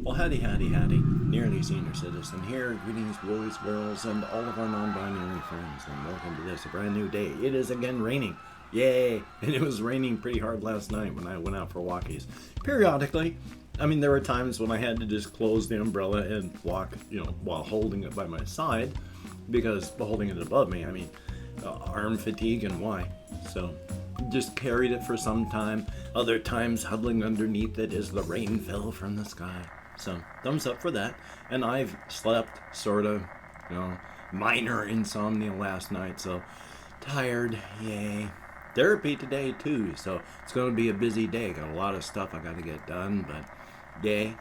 Well, howdy, nearly senior citizen here. Greetings, boys, girls, and all of our non-binary friends, and welcome to this, a brand new day. It is again raining. Yay! And it was raining pretty hard last night when I went out for walkies. Periodically, I mean, there were times when I had to just close the umbrella and walk, while holding it by my side, because holding it above me, arm fatigue and why. So, just carried it for some time. Other times, huddling underneath it as the rain fell from the sky. So, thumbs up for that. And I've slept sort of, minor insomnia last night. So, tired, yay. Therapy today too. So, it's going to be a busy day. Got a lot of stuff I got to get done, but yay,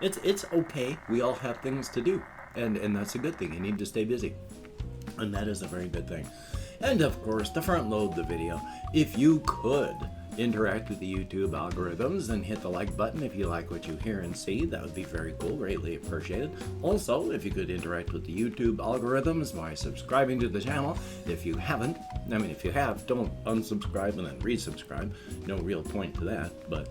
It's okay. We all have things to do. And that's a good thing. You need to stay busy. And that is a very good thing. And of course, to front load the video, if you could interact with the YouTube algorithms and hit the like button if you like what you hear and see, that would be very cool, greatly appreciated. Also, if you could interact with the YouTube algorithms by subscribing to the channel, if you haven't, if you have, don't unsubscribe and then resubscribe. No real point to that, but,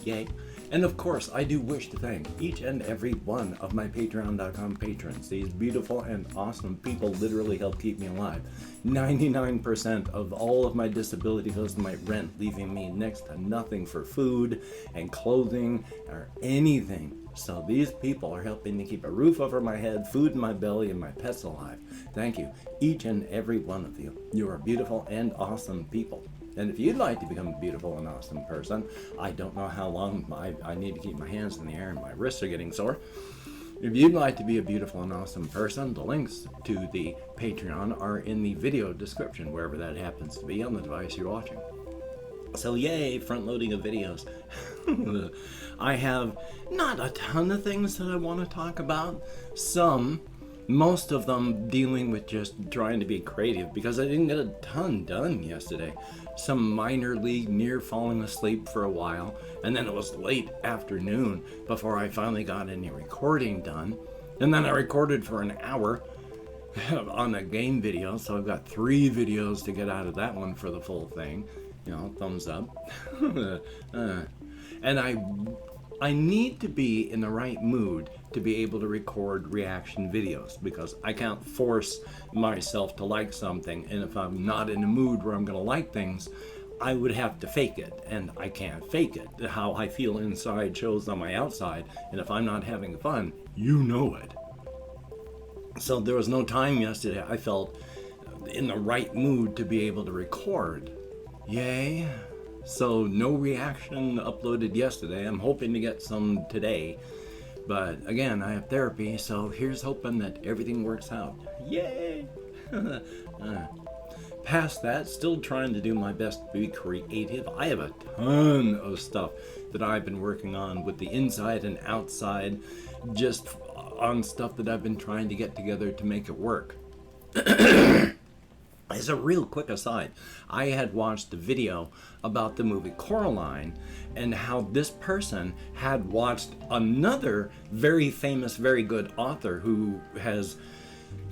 yay. And of course, I do wish to thank each and every one of my Patreon.com patrons. These beautiful and awesome people literally help keep me alive. 99% of all of my disability goes to my rent, leaving me next to nothing for food and clothing or anything. So these people are helping me keep a roof over my head, food in my belly, and my pets alive. Thank you, each and every one of you. You are beautiful and awesome people. And if you'd like to become a beautiful and awesome person, I don't know how long I need to keep my hands in the air and my wrists are getting sore. If you'd like to be a beautiful and awesome person, the links to the Patreon are in the video description, wherever that happens to be on the device you're watching. So yay, front loading of videos. I have not a ton of things that I want to talk about. Most of them dealing with just trying to be creative because I didn't get a ton done yesterday. Some minor league near falling asleep for a while, and then it was late afternoon before I finally got any recording done. And then I recorded for an hour on a game video, so I've got 3 videos to get out of that one for the full thing. Thumbs up. And I need to be in the right mood to be able to record reaction videos because I can't force myself to like something, and if I'm not in a mood where I'm going to like things, I would have to fake it, and I can't fake it. How I feel inside shows on my outside, and if I'm not having fun, you know it. So there was no time yesterday I felt in the right mood to be able to record. Yay. So no reaction uploaded yesterday. I'm hoping to get some today. But again, I have therapy, so here's hoping that everything works out. Yay! Past that, still trying to do my best to be creative. I have a ton of stuff that I've been working on with the inside and outside, just on stuff that I've been trying to get together to make it work. As a real quick aside, I had watched a video about the movie Coraline and how this person had watched another very famous, very good author who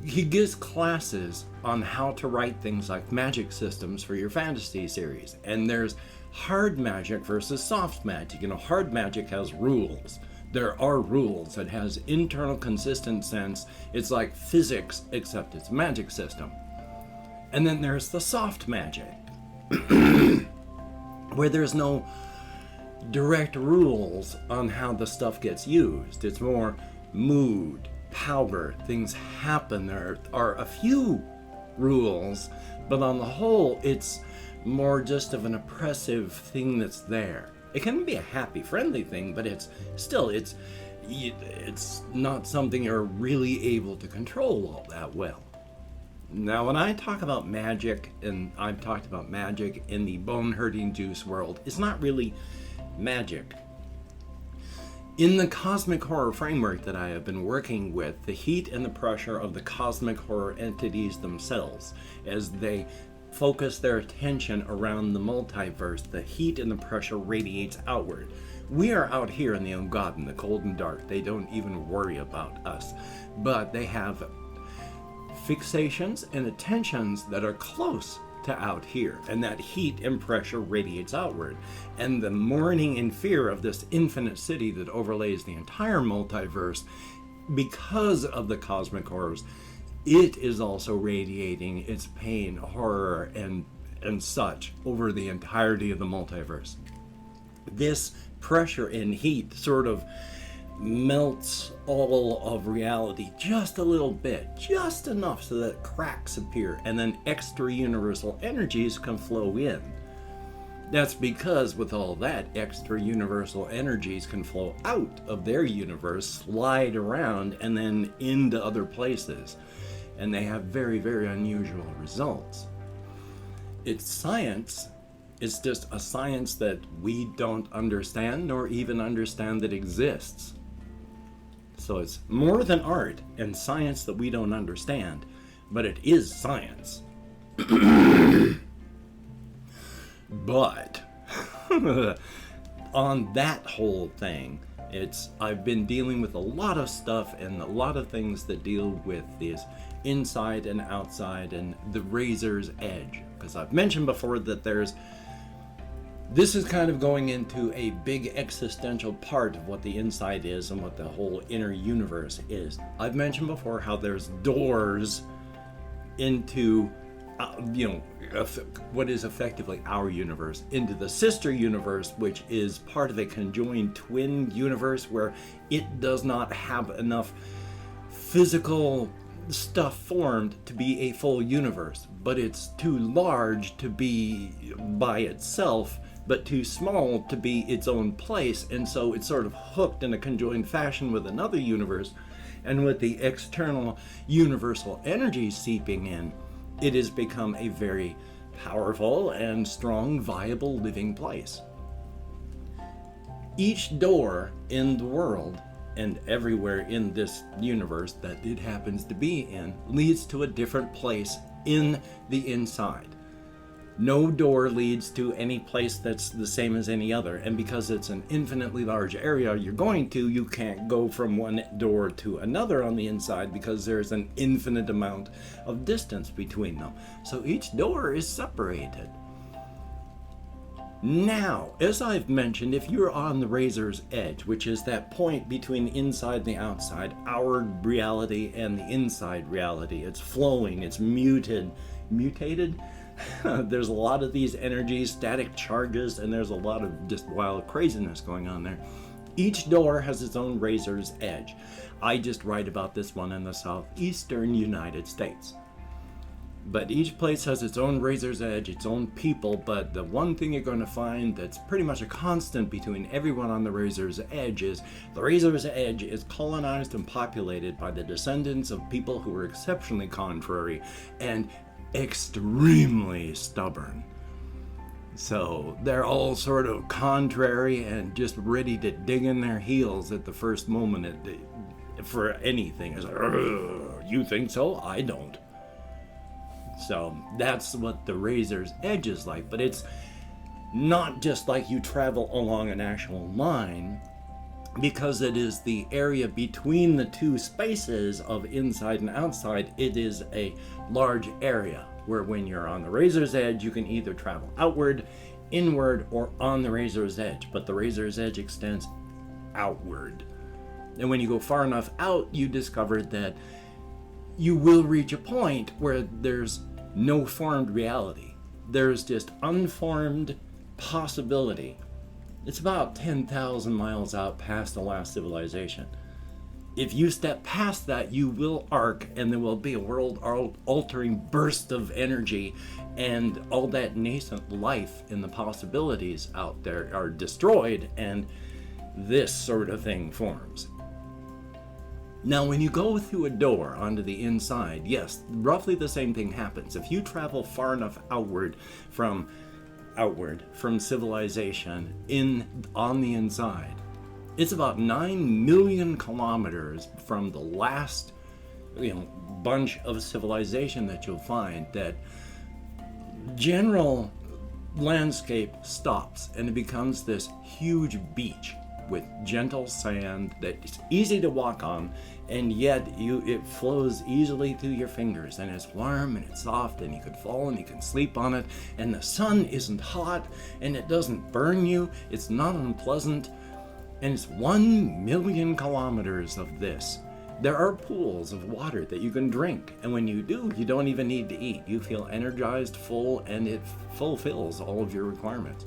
he gives classes on how to write things like magic systems for your fantasy series. And there's hard magic versus soft magic. Hard magic has rules. There are rules. It has internal consistent sense. It's like physics, except it's a magic system. And then there's the soft magic, where there's no direct rules on how the stuff gets used. It's more mood, power, things happen. There are a few rules, but on the whole, it's more just of an oppressive thing that's there. It can be a happy, friendly thing, but it's not something you're really able to control all that well. Now, when I talk about magic, and I've talked about magic in the bone-hurting juice world, it's not really magic. In the cosmic horror framework that I have been working with, the heat and the pressure of the cosmic horror entities themselves, as they focus their attention around the multiverse, the heat and the pressure radiates outward. We are out here in the Ungodden, the cold and dark. They don't even worry about us, but they have fixations and attentions that are close to out here, and that heat and pressure radiates outward. And the mourning and fear of this infinite city that overlays the entire multiverse, because of the cosmic horrors, it is also radiating its pain, horror, and such over the entirety of the multiverse. This pressure and heat sort of melts all of reality just a little bit, just enough so that cracks appear, and then extra universal energies can flow in. That's because with all that, extra universal energies can flow out of their universe, slide around, and then into other places. And they have very, very unusual results. It's science. It's just a science that we don't understand, nor even understand that exists. So it's more than art and science that we don't understand, but it is science. But on that whole thing, I've been dealing with a lot of stuff and a lot of things that deal with this inside and outside and the razor's edge. Because I've mentioned before that this is kind of going into a big existential part of what the inside is and what the whole inner universe is. I've mentioned before how there's doors into, what is effectively our universe, into the sister universe, which is part of a conjoined twin universe where it does not have enough physical stuff formed to be a full universe, but it's too large to be by itself, but too small to be its own place, and so it's sort of hooked in a conjoined fashion with another universe, and with the external universal energy seeping in, it has become a very powerful and strong, viable living place. Each door in the world and everywhere in this universe that it happens to be in leads to a different place in the inside. No door leads to any place that's the same as any other, and because it's an infinitely large area you can't go from one door to another on the inside because there's an infinite amount of distance between them. So each door is separated. Now, as I've mentioned, if you're on the razor's edge, which is that point between inside and the outside, our reality and the inside reality, it's flowing, it's mutated. There's a lot of these energies, static charges, and there's a lot of just wild craziness going on there. Each door has its own razor's edge. I just write about this one in the southeastern United States. But each place has its own razor's edge, its own people, but the one thing you're going to find that's pretty much a constant between everyone on the razor's edge is the razor's edge is colonized and populated by the descendants of people who are exceptionally contrary and extremely stubborn. So they're all sort of contrary and just ready to dig in their heels at the first moment for anything. It's like, you think so? I don't. So that's what the razor's edge is like, but it's not just like you travel along an actual line, because it is the area between the two spaces of inside and outside. It is a large area where when you're on the razor's edge, you can either travel outward, inward, or on the razor's edge, but the razor's edge extends outward. And when you go far enough out, you discover that you will reach a point where there's no formed reality. There's just unformed possibility. It's about 10,000 miles out past the last civilization. If you step past that, you will arc, and there will be a world-altering burst of energy, and all that nascent life and the possibilities out there are destroyed, and this sort of thing forms. Now, when you go through a door onto the inside, yes, roughly the same thing happens. If you travel far enough outward from civilization on the inside, it's about 9 million kilometers from the last bunch of civilization that you'll find, that general landscape stops and it becomes this huge beach. with gentle sand that's easy to walk on, and yet it flows easily through your fingers, and it's warm and it's soft, and you can fall and you can sleep on it, and the sun isn't hot and it doesn't burn you. It's not unpleasant, and it's 1 million kilometers of this. There are pools of water that you can drink, and when you do, you don't even need to eat. You feel energized, full, and it fulfills all of your requirements.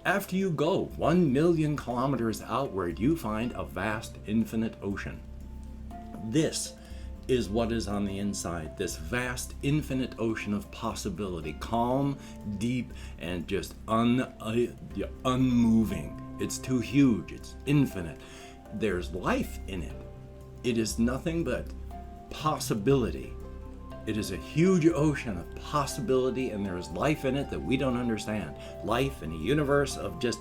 After you go 1 million kilometers outward, you find a vast, infinite ocean. This is what is on the inside, this vast, infinite ocean of possibility, calm, deep, and just unmoving. It's too huge, it's infinite. There's life in it. It is nothing but possibility. It is a huge ocean of possibility, and there is life in it that we don't understand. Life in a universe of just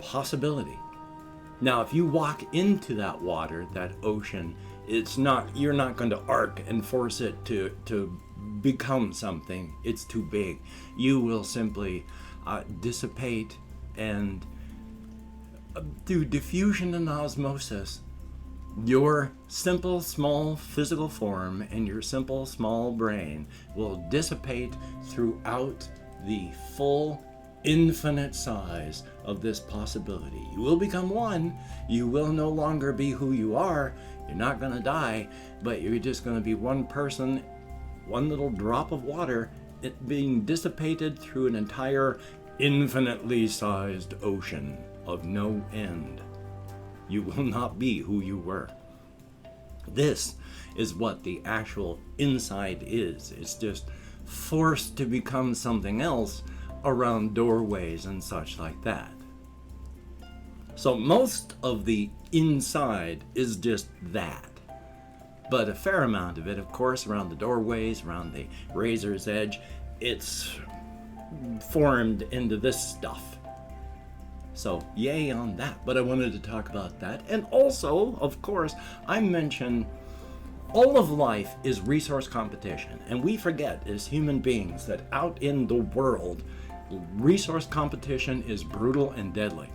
possibility. Now, if you walk into that water, that ocean, you're not going to arc and force it to become something. It's too big. You will simply dissipate, and through diffusion and osmosis, your simple, small physical form and your simple, small brain will dissipate throughout the full, infinite size of this possibility. You will become one. You will no longer be who you are. You're not going to die, but you're just going to be one person, one little drop of water, it being dissipated through an entire infinitely sized ocean of no end. You will not be who you were. This is what the actual inside is. It's just forced to become something else around doorways and such like that. So most of the inside is just that. But a fair amount of it, of course, around the doorways, around the razor's edge, it's formed into this stuff. So yay on that, but I wanted to talk about that. And also, of course, I mentioned all of life is resource competition. And we forget as human beings that out in the world, resource competition is brutal and deadly.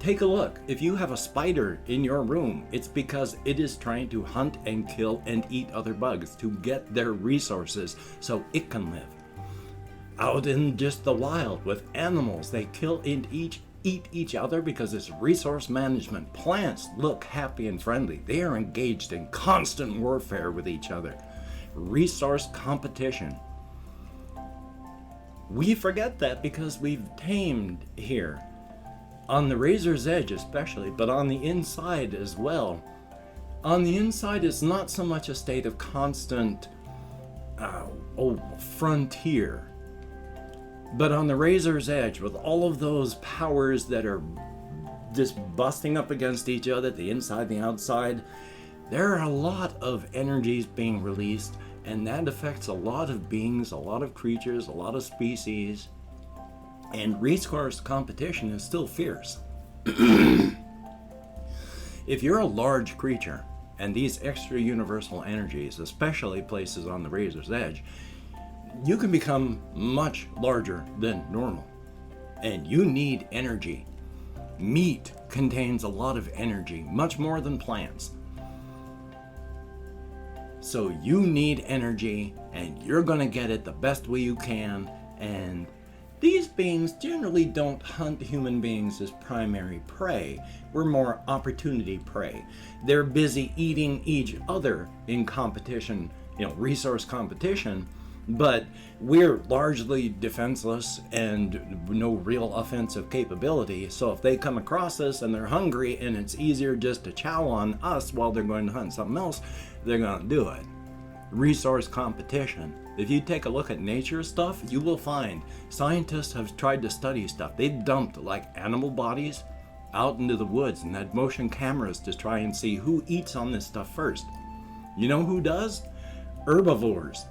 Take a look. If you have a spider in your room, it's because it is trying to hunt and kill and eat other bugs to get their resources so it can live. Out in just the wild with animals, they kill and eat each other because it's resource management. Plants look happy and friendly. They are engaged in constant warfare with each other. Resource competition. We forget that because we've tamed here. On the razor's edge especially, but on the inside as well. On the inside, it's not so much a state of constant frontier. But on the razor's edge, with all of those powers that are just busting up against each other, the inside, the outside, there are a lot of energies being released, and that affects a lot of beings, a lot of creatures, a lot of species, and resource competition is still fierce. If you're a large creature, and these extra universal energies, especially places on the razor's edge, you can become much larger than normal, and you need energy. Meat contains a lot of energy, much more than plants. So you need energy, and you're going to get it the best way you can, and these beings generally don't hunt human beings as primary prey. We're more opportunity prey. They're busy eating each other in competition, resource competition, but we're largely defenseless and no real offensive capability. So if they come across us and they're hungry and it's easier just to chow on us while they're going to hunt something else, they're going to do it. Resource competition. If you take a look at nature stuff, you will find scientists have tried to study stuff. They've dumped animal bodies out into the woods and had motion cameras to try and see who eats on this stuff first. You know who does? Herbivores.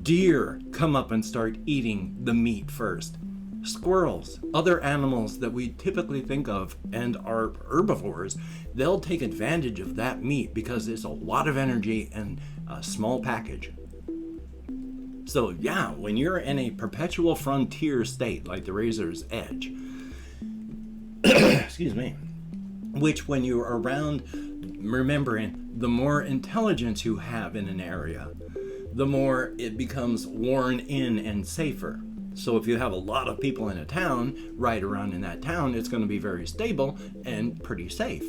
Deer come up and start eating the meat first. Squirrels, other animals that we typically think of and are herbivores, they'll take advantage of that meat because it's a lot of energy and a small package. So yeah, when you're in a perpetual frontier state like the razor's edge, excuse me, which when you're around, remembering, the more intelligence you have in an area, the more it becomes worn in and safer. So if you have a lot of people in a town, right around in that town, it's going to be very stable and pretty safe.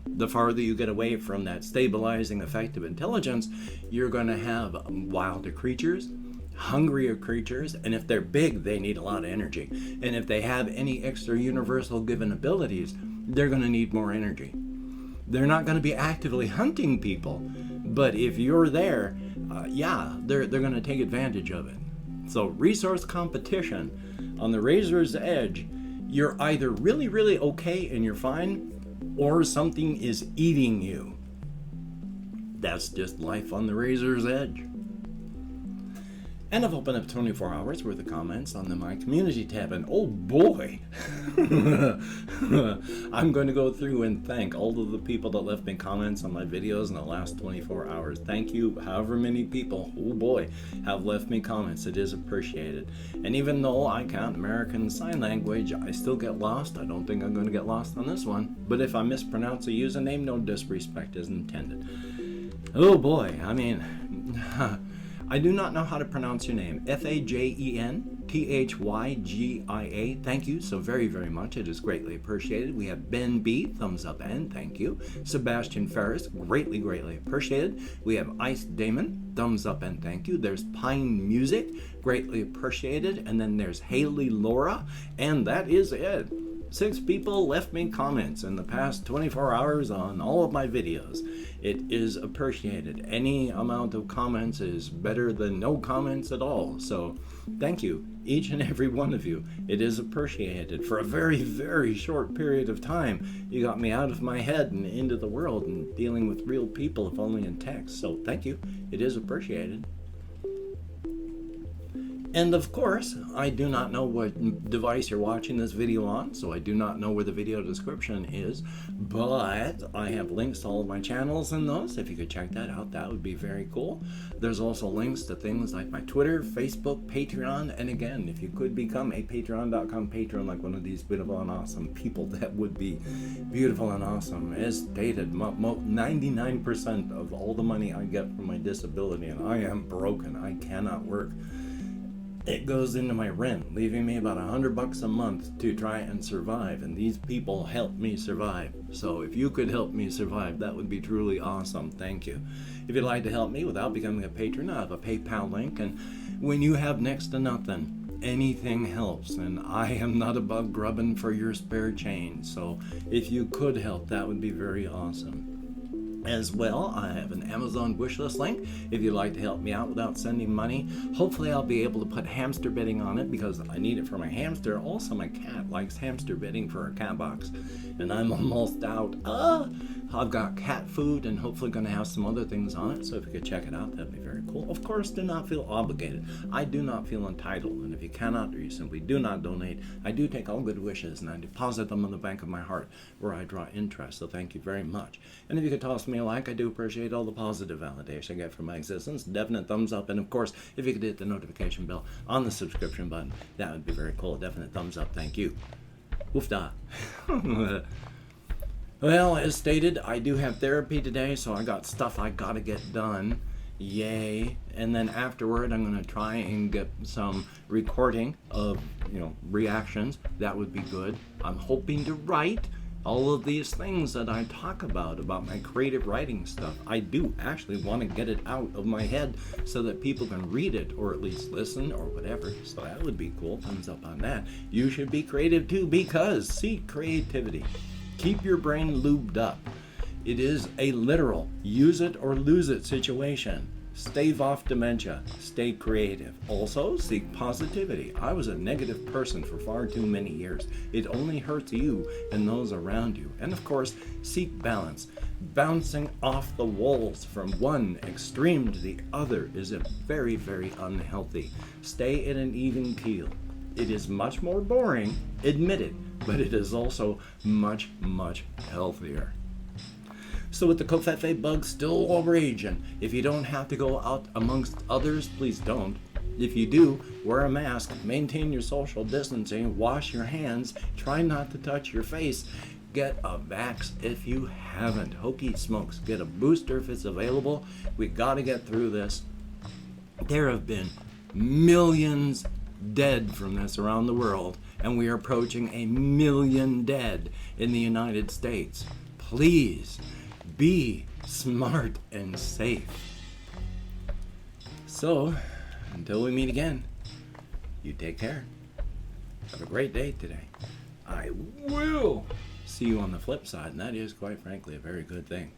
The farther you get away from that stabilizing effect of intelligence, you're going to have wilder creatures, hungrier creatures, and if they're big, they need a lot of energy. And if they have any extra universal given abilities, they're going to need more energy. They're not going to be actively hunting people, but if you're there, they're going to take advantage of it. So resource competition on the razor's edge, you're either really, really okay and you're fine, or something is eating you. That's just life on the razor's edge. And I've opened up 24 hours worth of comments on the My Community tab, and oh boy, I'm going to go through and thank all of the people that left me comments on my videos in the last 24 hours. Thank you, however many people, oh boy, have left me comments. It is appreciated. And even though I can't American Sign Language, I still get lost. I don't think I'm going to get lost on this one. But if I mispronounce a username, no disrespect is intended. Oh boy, I mean... I do not know how to pronounce your name. Fajenthyagia. Thank you so very, very much. It is greatly appreciated. We have Ben B. Thumbs up and thank you. Sebastian Ferris. Greatly, greatly appreciated. We have Ice Damon. Thumbs up and thank you. There's Pine Music. Greatly appreciated. And then there's Haley Laura. And that is it. 6 people left me comments in the past 24 hours on all of my videos. It is appreciated. Any amount of comments is better than no comments at all. So thank you, each and every one of you. It is appreciated. For a very, very short period of time, you got me out of my head and into the world and dealing with real people, if only in text. So thank you. It is appreciated. And of course, I do not know what device you're watching this video on, so I do not know where the video description is, but I have links to all of my channels in those. If you could check that out, that would be very cool. There's also links to things like my Twitter, Facebook, Patreon, and again, if you could become a patreon.com patron like one of these beautiful and awesome people, that would be beautiful and awesome. As stated, 99% of all the money I get from my disability, and I am broken, I cannot work, it goes into my rent, leaving me about $100 a month to try and survive, and these people help me survive. So if you could help me survive, that would be truly awesome. Thank you. If you'd like to help me without becoming a patron, I have a PayPal link, and when you have next to nothing, anything helps, and I am not above grubbing for your spare change. So if you could help, that would be very awesome. As well, I have an Amazon wishlist link if you'd like to help me out without sending money. Hopefully I'll be able to put hamster bedding on it because I need it for my hamster. Also, my cat likes hamster bedding for her cat box, and I'm almost out. I've got cat food and hopefully going to have some other things on it, so if you could check it out, that'd be very cool. Of course, do not feel obligated. I do not feel entitled, and if you cannot or you simply do not donate, I do take all good wishes and I deposit them on the bank of my heart where I draw interest, so thank you very much. And if you could toss me a like, I do appreciate all the positive validation I get from my existence. Definite thumbs up, and of course, if you could hit the notification bell on the subscription button, that would be very cool. Definite thumbs up, thank you. Woofda. Well, as stated, I do have therapy today, so I got stuff I gotta get done. Yay. And then afterward, I'm gonna try and get some recording of, reactions. That would be good. I'm hoping to write all of these things that I talk about my creative writing stuff. I do actually want to get it out of my head so that people can read it or at least listen or whatever. So that would be cool. Thumbs up on that. You should be creative too, because seek creativity. Keep your brain lubed up. It is a literal use it or lose it situation. Stave off dementia. Stay creative. Also, seek positivity. I was a negative person for far too many years. It only hurts you and those around you. And of course, seek balance. Bouncing off the walls from one extreme to the other is very, very unhealthy. Stay in an even keel. It is much more boring, admit it, but it is also much, much healthier. So with the Covfefe bug still raging, if you don't have to go out amongst others, please don't. If you do, wear a mask, maintain your social distancing, wash your hands, try not to touch your face, Get a vax if you haven't. Hokey smokes. Get a booster if it's available. We got to get through this. There have been millions dead from this around the world, and we are approaching 1 million dead in the United States. Please be smart and safe. So, until we meet again, you take care. Have a great day today. I will see you on the flip side, and that is, quite frankly, a very good thing.